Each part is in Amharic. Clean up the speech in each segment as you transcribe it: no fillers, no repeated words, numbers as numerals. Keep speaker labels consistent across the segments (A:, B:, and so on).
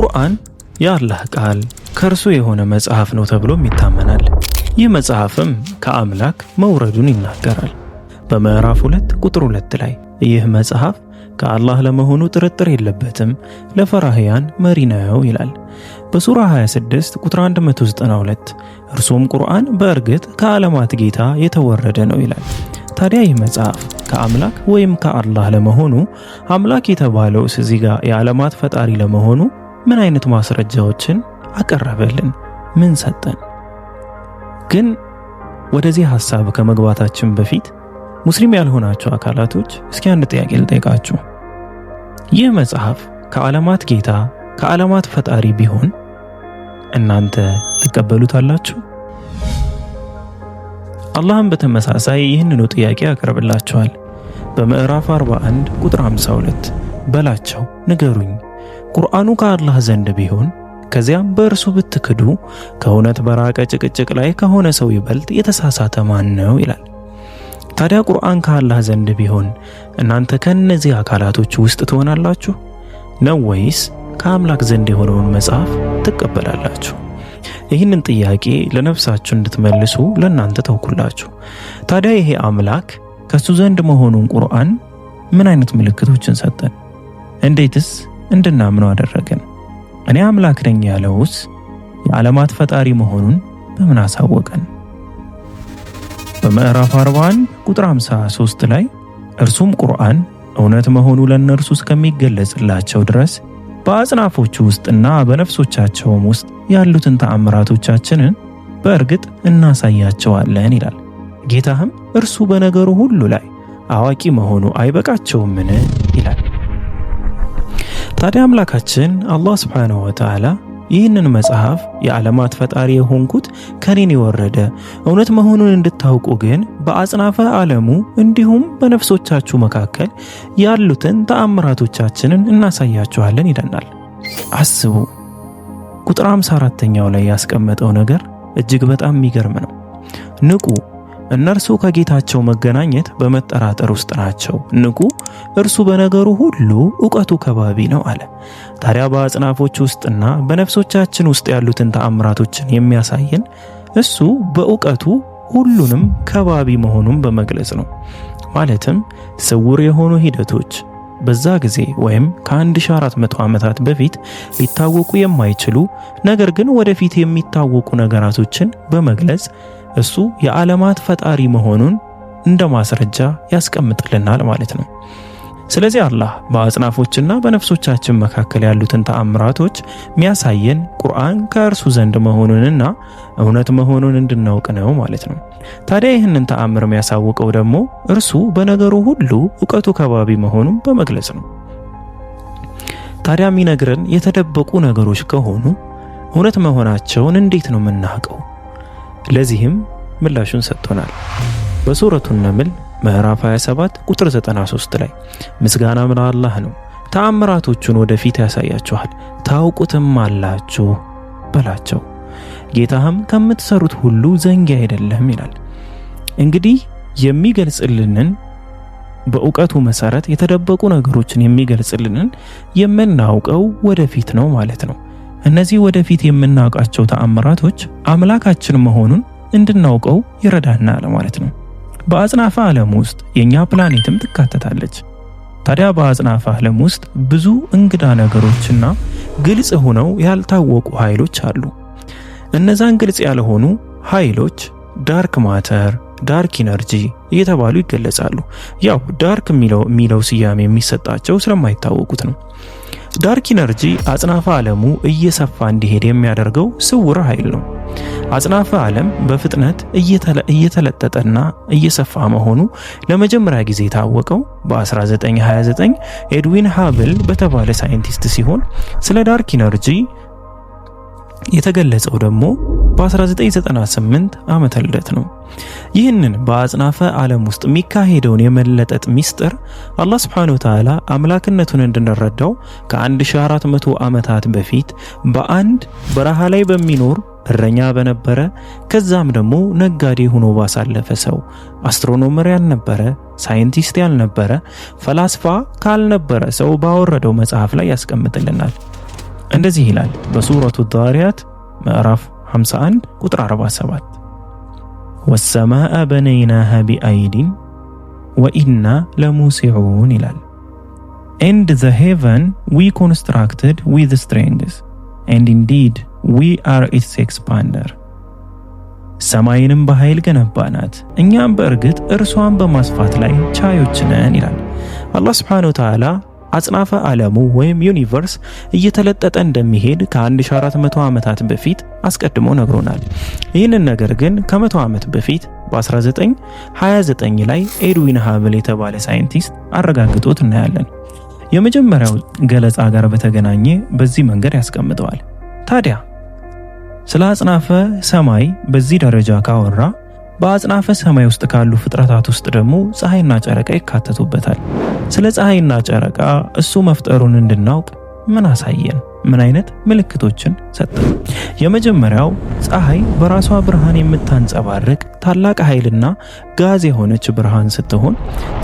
A: ቁርአን የአላህ ቃል ከእርሱ የሆነ መጽሐፍ ነው ተብሎም ይታመናል። ይህ መጽሐፍም ከአምላክ መውረዱን ይናገራል። በምዕራፍ 2 ቁጥር 2 ላይ ይህ መጽሐፍ ከአላህ ለመሆኑ ጥርጥር የለበትም፣ ለፈራህያን መሪ ነው ይላል። በሱራ 26 ቁጥር 192 እርሱም ቁርአን በእርግጥ ከዓለማት ጌታ የተወረደ ነው ይላል። ታዲያ ይህ መጽሐፍ ከአምላክ ወይም ከአላህ ለመሆኑ አምላክ የተባለው እዚህ ጋር የዓለማት ፈጣሪ ለመሆኑ ምን አይነት ማስረጃዎችን አቀረበልን? ምን ሰጠን? ግን ወደዚህ ሐሳብ ከመግባታችን በፊት ሙስሊም ያልሆናችሁ አካላቶች እስኪ አንድ ጥያቄ ልጠይቃችሁ። ይህ መጽሐፍ ከዓለማት ጌታ ከዓለማት ፈጣሪ ቢሆን እናንተ ትቀበሉታላችሁ? አላህም በተመሳሳይ ይህንኑ ጥያቄ ያቀርብላችኋል። በምዕራፍ 41 ቁጥር 52 በላቸው ንገሩኝ፣ ቁርአኑ ከአላህ ዘንድ ቢሆን ከዚያም በእርሱ ብትክዱ ከእውነት በራቀ ጭቅጭቅ ላይ ከሆነ ሰው ይበልጥ የተሳሳተ ማን ነው ይላል። ታዲያ ቁርአን ከአላህ ዘንድ ቢሆን እናንተ ከነዚህ አካላቶች ውስጥ ትሆናላችሁ ነው ወይስ ከአምላክ ዘንድ የሆነውን መጽሐፍ ትቀበላላችሁ? ይህንን ጥያቄ ለነፍሳችሁ እንድትመልሱ ለእናንተ ተውኩላችሁ። ታዲያ ይሄ አምላክ ከሱ ዘንድ መሆኑን ቁርአን ምን አይነት ምልክቶችን ሰጠን? እንዴትስ እንድናምነው አደረገን? እኔ አምላክ ነኝ ያለውስ የዓለማት ፈጣሪ መሆኑን በምን አሳወቀን? በምዕራፍ 41 ቁጥር 53 ላይ እርሱም ቁርአን እውነት መሆኑ ለእነርሱ እስከሚገለጽላቸው ድረስ በአጽናፎቹ ውስጥና በነፍሶቻቸውም ውስጥ ያሉትን ተአምራቶቻችንን በእርግጥ እናሳያቸዋለን ይላል። ጌታህም እርሱ በነገሩ ሁሉ ላይ አዋቂ መሆኑ አይበቃቸውምን ይላል። ታዲያ አምላካችን አላህ ሱብሓነሁ ወተዓላ ይህንን መጽሐፍ የዓለማት ፈጣሪ የሆንኩት ከኔን የወረደ እውነት መሆኑን እንድታውቁ ግን በአጽናፈ ዓለሙ እንዲሁም በነፍሶቻችሁ መካከል ያሉትን ተአምራቶቻችንን እናሳያችኋለን ይለናል። አስቡ፣ ቁጥር 54ኛው ላይ ያስቀመጠው ነገር እጅግ በጣም የሚገርም ነው። ንቁ፣ እነርሱ ከጌታቸው መገናኘት በመጠራጠር ውስጥ ናቸው። ንቁ፣ እርሱ በነገሩ ሁሉ ዕውቀቱ ከባቢ ነው አለ። ታዲያ በአጽናፎች ውስጥና በነፍሶቻችን ውስጥ ያሉትን ተአምራቶችን የሚያሳየን እሱ በዕውቀቱ ሁሉንም ከባቢ መሆኑን በመግለጽ ነው። ማለትም ስውር የሆኑ ሂደቶች በዛ ጊዜ ወይም ከ1400 ዓመታት በፊት ሊታወቁ የማይችሉ ነገር ግን ወደፊት የሚታወቁ ነገራቶችን በመግለጽ እሱ የዓለማት ፈጣሪ መሆኑን እንደ ማስረጃ ያስቀምጥልናል ማለት ነው። ስለዚህ አላህ በአጽናፎችና በነፍሶቻችን መካከል ያሉትን ተአምራቶች የሚያሳየን ቁርአን ከእርሱ ዘንድ መሆኑንና እውነት መሆኑን እንድናውቅ ነው ማለት ነው። ታዲያ ይህንን ተአምር የሚያሳውቀው ደግሞ እርሱ በነገሩ ሁሉ ዕውቀቱ ከባቢ መሆኑን በመግለጽ ነው። ታዲያ የሚነግረን የተደበቁ ነገሮች ከሆኑ እውነት መሆናቸውን እንዴት ነው የምናውቀው? ለዚህም ምላሹን ሰጥቶናል። በሱረቱ ነምል ምዕራፍ 27 ቁጥር 93 ላይ ምስጋናም ለአላህ ነው፣ ተአምራቶቹን ወደፊት ያሳያችኋል፣ ታውቁትም አላችሁ በላቸው፣ ጌታህም ከምትሰሩት ሁሉ ዘንጊ አይደለም ይላል። እንግዲህ የሚገልጽልንን በዕውቀቱ መሰረት የተደበቁ ነገሮችን የሚገልጽልንን የምናውቀው ወደፊት ነው ማለት ነው። እነዚህ ወደፊት የምናውቃቸው ተአምራቶች አምላካችን መሆኑን እንድናውቀው ይረዳናል ማለት ነው። በአጽናፈ ዓለም ውስጥ የኛ ፕላኔትም ትካተታለች። ታዲያ በአጽናፈ ዓለም ውስጥ ብዙ እንግዳ ነገሮችና ግልጽ ሆነው ያልታወቁ ኃይሎች አሉ። እነዛን ግልጽ ያልሆኑ ኃይሎች ዳርክ ማተር፣ ዳርክ ኢነርጂ እየተባሉ ይገለጻሉ። ያው ዳርክ የሚለው ስያሜ የሚሰጣቸው ስለማይታወቁት ነው። ዳርክ ኢነርጂ አጽናፈ ዓለሙ እየሰፋ እንዲሄድ የሚያደርገው ስውር ኃይል ነው። አጽናፈ ዓለም በፍጥነት እየተለጠጠና እየሰፋ መሆኑ ለመጀመሪያ ጊዜ የታወቀው በ1929 ኤድዊን ሃብል በተባለ ሳይንቲስት ሲሆን ስለ ዳርክ ኢነርጂ የተገለጸው ደግሞ በ1998 ዓመተ ልደት ነው። ይህንን በአጽናፈ ዓለም ውስጥ የሚካሄደውን የመለጠጥ ሚስጥር አላህ Subhanahu Wa Ta'ala አምላክነቱን እንድንረዳው ከ1400 ዓመታት በፊት በአንድ በረሃ ላይ በሚኖር እረኛ በነበረ ከዛም ደግሞ ነጋዴ ሆኖ ባሳለፈ ሰው አስትሮኖመር ያልነበረ ሳይንቲስት ያልነበረ ፈላስፋ ካልነበረ ሰው ባወረደው መጽሐፍ ላይ ያስቀምጥልናል። እንደዚህ ይላል በሱረቱ ዳሪያት ምዕራፍ 51 ቁጥር 47 ወሰማአ በነይናሃ ቢአይዲን ወኢና ለሙሲዑን ይላል። And the heaven we constructed with strength and indeed we are its expander ሰማይንም በኃይል ገነባናት እኛም በእርግጥ እርሷን በማስፋት ላይ ቻዮች ነን ይላል። አላህ Subhanahu Wa Ta'ala አጽናፈ ዓለሙ ወይም ዩኒቨርስ እየተለጠጠ እንደሚሄድ ከ1400 ዓመታት በፊት አስቀድሞ ነግሮናል። ይህንን ነገር ግን ከ100 ዓመት በፊት በ1929 ላይ ኤድዊን ሃብል የተባለ ሳይንቲስት አረጋግጦት እናያለን። የመጀመሪያው ገለጻ ጋር በተገናኘ በዚህ መንገድ ያስቀምጠዋል። ታዲያ ስለ አጽናፈ ሰማይ በዚህ ደረጃ ካወራ በአጽናፈ ሰማይ ውስጥ ካሉ ፍጥረታት ውስጥ ደግሞ ፀሐይና ጨረቃ ይካተቱበታል። ስለ ፀሐይና ጨረቃ እሱ መፍጠሩን እንድናውቅ ምን አሳየን? ምን አይነት ምልክቶችን ሰጠን? የመጀመሪያው ፀሐይ በራሷ ብርሃን የምታንጸባርቅ ታላቅ ኃይልና ጋዝ የሆነች ብርሃን ስትሆን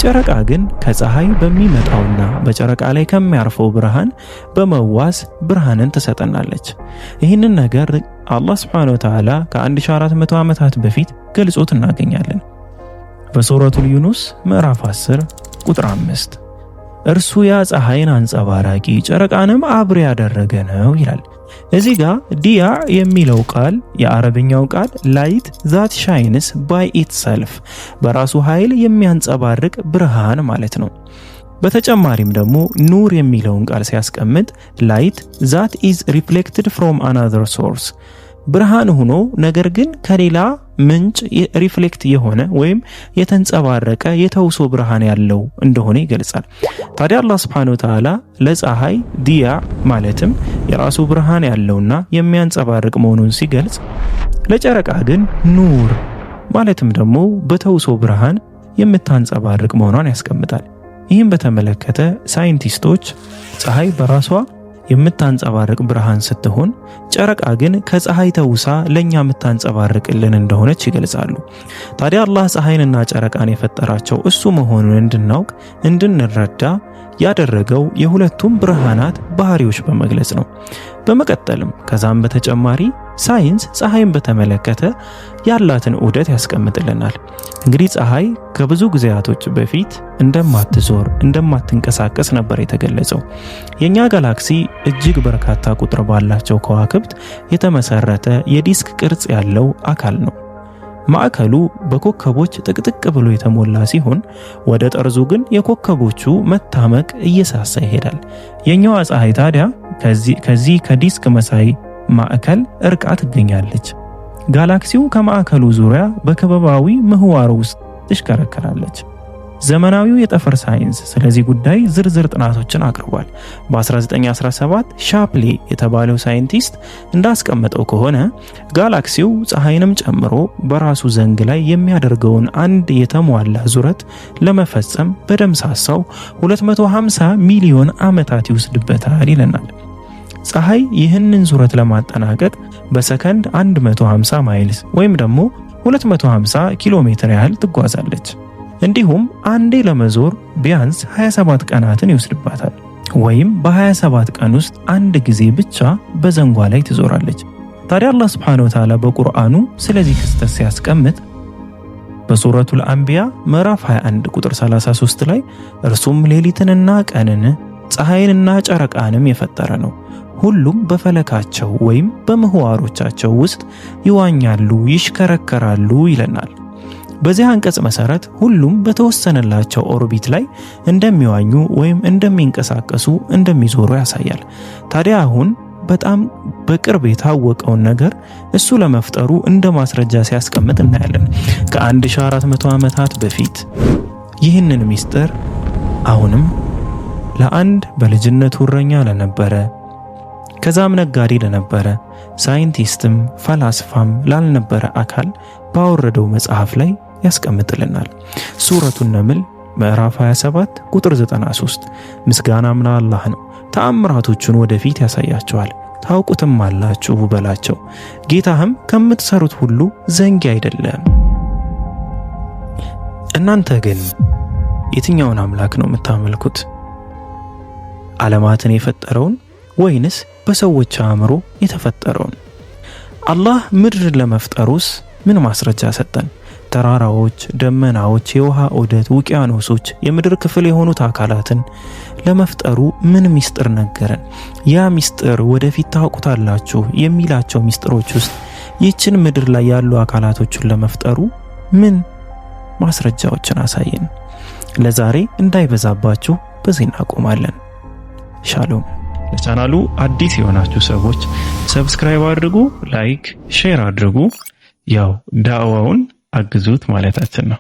A: ጨረቃ ግን ከፀሐይ በሚመጣውና በጨረቃ ላይ ከሚያርፈው ብርሃን በመዋስ ብርሃንን ትሰጠናለች። ይህንን ነገር አላህ Subhanahu Wa Ta'ala ከ1400 ዓመታት በፊት ገልጾት እናገኛለን። በሱረቱል ዩኑስ ምዕራፍ 10 ቁጥር 5 እርሱ ያ ፀሐይን አንጸባራቂ ጨረቃንም አብሪ ያደረገ ነው ይላል። እዚህ ጋር ዲያ የሚለው ቃል የአረብኛው ቃል ላይት ዛት ሻይንስ ባይ ኢትሰልፍ በራሱ ኃይል የሚያንጸባርቅ ብርሃን ማለት ነው። በተጨማሪም ደግሞ ኑር የሚለውን ቃል ሲያስቀምጥ ላይት ዛት ኢዝ ሪፍሌክትድ ፍሮም አናዘር ሶርስ ብርሃን ሆኖ ነገር ግን ከሌላ ምንጭ ሪፍሌክት የሆነ ወይም የተንጸባረቀ የተውሶ ብርሃን ያለው እንደሆነ ይገልጻል። ታዲያ አላህ Subhanahu Wa Ta'ala ለፀሐይ ዲያ ማለትም የራሱ ብርሃን ያለውና የሚያንጸባርቅ መሆኑን ሲገልጽ ለጨረቃ ግን ኑር ማለትም ደግሞ በተውሶ ብርሃን የምታንጸባርቅ መሆኗን ያስቀምጣል። ይህም በተመለከተ ሳይንቲስቶች ፀሐይ በራሷ የምታንጸባርቅ ብርሃን ስትሆን ጨረቃ ግን ከፀሐይ ተውሳ ለኛ የምታንጸባርቅልን እንደሆነች ይገልጻሉ። ታዲያ አላህ ፀሐይንና ጨረቃን የፈጠራቸው እሱ መሆኑን እንድናውቅ እንድንረዳ ያደረገው የሁለቱም ብርሃናት ባህሪዎች በመግለጽ ነው። በመቀጠልም ከዛም በተጨማሪ ሳይንስ ፀሐይን በተመለከተ ያላትን ዑደት ያስቀምጥልናል። እንግዲህ ፀሐይ ከብዙ ጊዜያቶች በፊት እንደማትዞር እንደማትንቀሳቀስ ነበር የተገለጸው። የኛ ጋላክሲ እጅግ በርካታ ቁጥር ባላቸው ከዋክብት የተመሰረተ የዲስክ ቅርጽ ያለው አካል ነው። ማዕከሉ በኮከቦች ጥቅጥቅ ብሎ የተሞላ ሲሆን ወደ ጠርዙ ግን የኮከቦቹ መታመቅ እየሳሳ ይሄዳል። የኛዋ ፀሐይ ታዲያ ከዚህ ከዲስክ መሳይ ማዕከል እርቃ ትገኛለች። ጋላክሲው ከማዕከሉ ዙሪያ በከበባዊ ምህዋር ውስጥ ትሽከረከራለች። ዘመናዊው የጠፈር ሳይንስ ስለዚህ ጉዳይ ዝርዝር ጥናቶችን አቅርቧል። በ1917 ሻፕሌ የተባለው ሳይንቲስት እንዳስቀመጠው ከሆነ ጋላክሲው ፀሐይንም ጨምሮ በራሱ ዘንግ ላይ የሚያደርገውን አንድ የተሟላ ዙረት ለመፈጸም በደምሳሳው 250 ሚሊዮን ዓመታት ይወስድበታል ይለናል። ፀሐይ ይህንን ዙረት ለማጠናቀቅ በሰከንድ 150 ማይልስ ወይም ደግሞ 250 ኪሎ ሜትር ያህል ትጓዛለች። እንዲሁም አንዴ ለመዞር ቢያንስ 27 ቀናትን ይወስድባታል። ወይም በ27 ቀን ውስጥ አንድ ጊዜ ብቻ በዘንጓ ላይ ትዞራለች። ታዲያ አላህ Subhanahu Wa Ta'ala በቁርአኑ ስለዚህ ክስተት ሲያስቀምጥ በሱረቱል አንቢያ ምዕራፍ 21 ቁጥር 33 ላይ እርሱም ሌሊትንና ቀንን ፀሐይንና ጨረቃንም የፈጠረ ነው፣ ሁሉም በፈለካቸው ወይም በምህዋሮቻቸው ውስጥ ይዋኛሉ ይሽከረከራሉ ይለናል። በዚህ አንቀጽ መሰረት ሁሉም በተወሰነላቸው ኦርቢት ላይ እንደሚዋኙ ወይም እንደሚንቀሳቀሱ እንደሚዞሩ ያሳያል። ታዲያ አሁን በጣም በቅርብ የታወቀውን ነገር እሱ ለመፍጠሩ እንደ ማስረጃ ሲያስቀምጥ እናያለን። ከ1400 ዓመታት በፊት ይህንን ሚስጥር አሁንም ለአንድ በልጅነቱ እረኛ ለነበረ ከዛም ነጋዴ ለነበረ ሳይንቲስትም ፈላስፋም ላልነበረ አካል ባወረደው መጽሐፍ ላይ ያስቀምጥልናል። ሱረቱን ነምል ምዕራፍ 27 ቁጥር 93 ምስጋናም ለአላህ ነው፣ ተአምራቶቹን ወደፊት ያሳያቸዋል፣ ታውቁትም አላችሁ በላቸው፣ ጌታህም ከምትሰሩት ሁሉ ዘንጊ አይደለም። እናንተ ግን የትኛውን አምላክ ነው የምታመልኩት? ዓለማትን የፈጠረውን ወይንስ በሰዎች አእምሮ የተፈጠረውን? አላህ ምድርን ለመፍጠሩስ ምን ማስረጃ ሰጠን? ተራራዎች፣ ደመናዎች፣ የውሃ ዑደት፣ ውቅያኖሶች፣ የምድር ክፍል የሆኑት አካላትን ለመፍጠሩ ምን ሚስጥር ነገረን? ያ ሚስጥር ወደፊት ታውቁታላችሁ የሚላቸው ሚስጥሮች ውስጥ ይህችን ምድር ላይ ያሉ አካላቶችን ለመፍጠሩ ምን ማስረጃዎችን አሳየን? ለዛሬ እንዳይበዛባችሁ በዚህ እናቆማለን። ሻሎም። ለቻናሉ አዲስ የሆናችሁ ሰዎች ሰብስክራይብ አድርጉ፣ ላይክ፣ ሼር አድርጉ። ያው ዳዕዋውን አግዙት ማለታችን ነው።